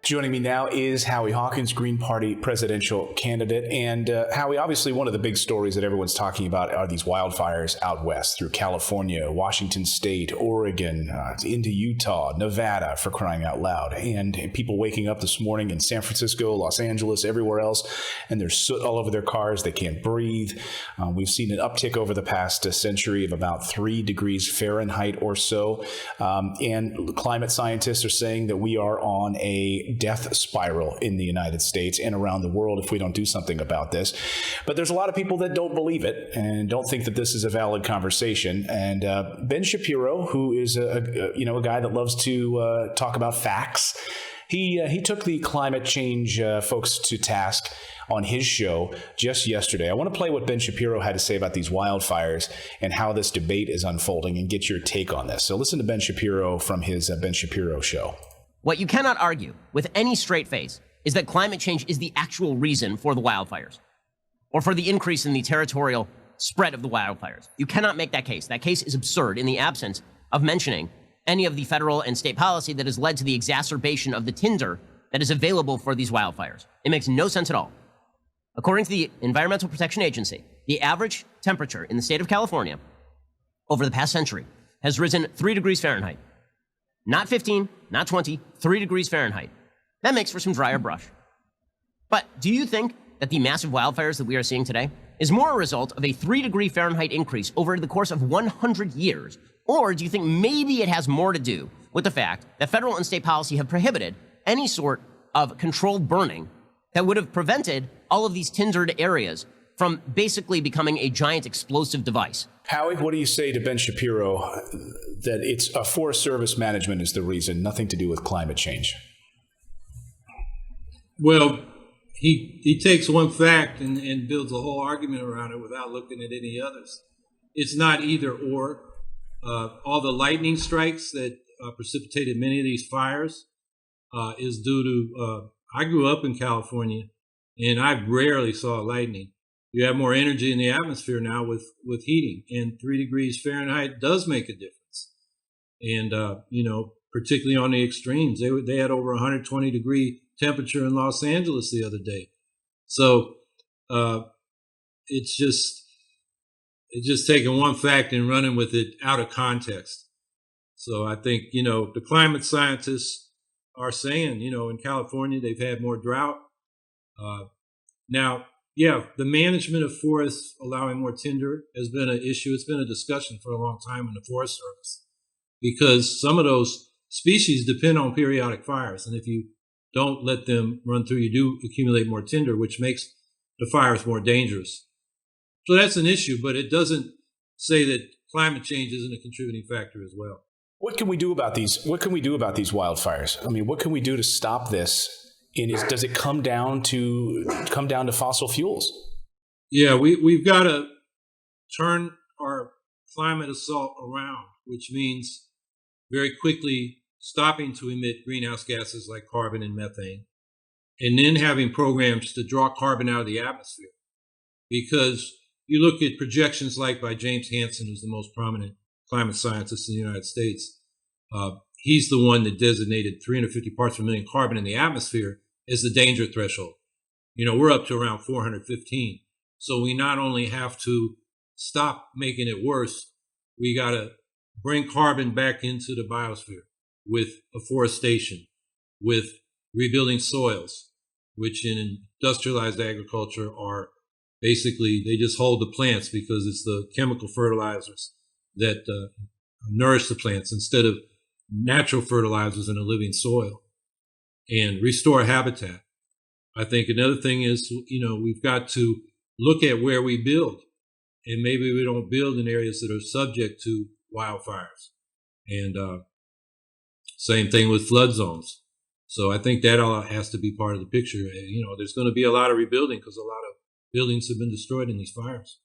Joining me now is Howie Hawkins, Green Party presidential candidate. And Howie, obviously one of the big stories that everyone's talking about are these wildfires out west through California, Washington State, Oregon, into Utah, Nevada, for crying out loud. And people waking up this morning in San Francisco, Los Angeles, everywhere else, and there's soot all over their cars. They can't breathe. We've seen an uptick over the past century of about 3 degrees Fahrenheit or so. And climate scientists are saying that we are on a death spiral in the United States and around the world if we don't do something about this. But there's a lot of people that don't believe it and don't think that this is a valid conversation. And Ben Shapiro, who is a guy that loves to talk about facts, he took the climate change folks to task on his show just yesterday. I want to play what Ben Shapiro had to say about these wildfires and how this debate is unfolding and get your take on this. So listen to Ben Shapiro from his Ben Shapiro show. What you cannot argue with any straight face is that climate change is the actual reason for the wildfires or for the increase in the territorial spread of the wildfires. You cannot make that case. That case is absurd in the absence of mentioning any of the federal and state policy that has led to the exacerbation of the tinder that is available for these wildfires. It makes no sense at all. According to the Environmental Protection Agency, the average temperature in the state of California over the past century has risen 3 degrees Fahrenheit. Not 15, not 20, 3 degrees Fahrenheit. That makes for some drier brush. But do you think that the massive wildfires that we are seeing today is more a result of a 3-degree Fahrenheit increase over the course of 100 years? Or do you think maybe it has more to do with the fact that federal and state policy have prohibited any sort of controlled burning that would have prevented all of these tindered areas from basically becoming a giant explosive device? Howie, what do you say to Ben Shapiro that it's Forest Service management is the reason, nothing to do with climate change? Well, he takes one fact and builds a whole argument around it without looking at any others. It's not either or. All the lightning strikes that precipitated many of these fires is due to, I grew up in California and I rarely saw lightning. You have more energy in the atmosphere now with heating, and 3 degrees Fahrenheit does make a difference. And, particularly on the extremes, they had over 120 degree temperature in Los Angeles the other day. So it's just taking one fact and running with it out of context. So I think, the climate scientists are saying, in California, they've had more drought. Now, yeah, the management of forests allowing more tinder has been an issue. It's been a discussion for a long time in the Forest Service because some of those species depend on periodic fires. And if you don't let them run through, you do accumulate more tinder, which makes the fires more dangerous. So that's an issue, but it doesn't say that climate change isn't a contributing factor as well. What can we do about these? What can we do about these wildfires? I mean, what can we do to stop this? And does it come down to fossil fuels? Yeah, we've got to turn our climate assault around, which means very quickly stopping to emit greenhouse gases like carbon and methane, and then having programs to draw carbon out of the atmosphere. Because you look at projections like by James Hansen, who's the most prominent climate scientist in the United States. He's the one that designated 350 parts per million carbon in the atmosphere as the danger threshold. We're up to around 415. So we not only have to stop making it worse, we got to bring carbon back into the biosphere with afforestation, with rebuilding soils, which in industrialized agriculture are basically, they just hold the plants because it's the chemical fertilizers that nourish the plants instead of natural fertilizers in a living soil, and restore habitat. I think another thing is, we've got to look at where we build, and maybe we don't build in areas that are subject to wildfires. And same thing with flood zones. So I think that all has to be part of the picture. There's going to be a lot of rebuilding because a lot of buildings have been destroyed in these fires.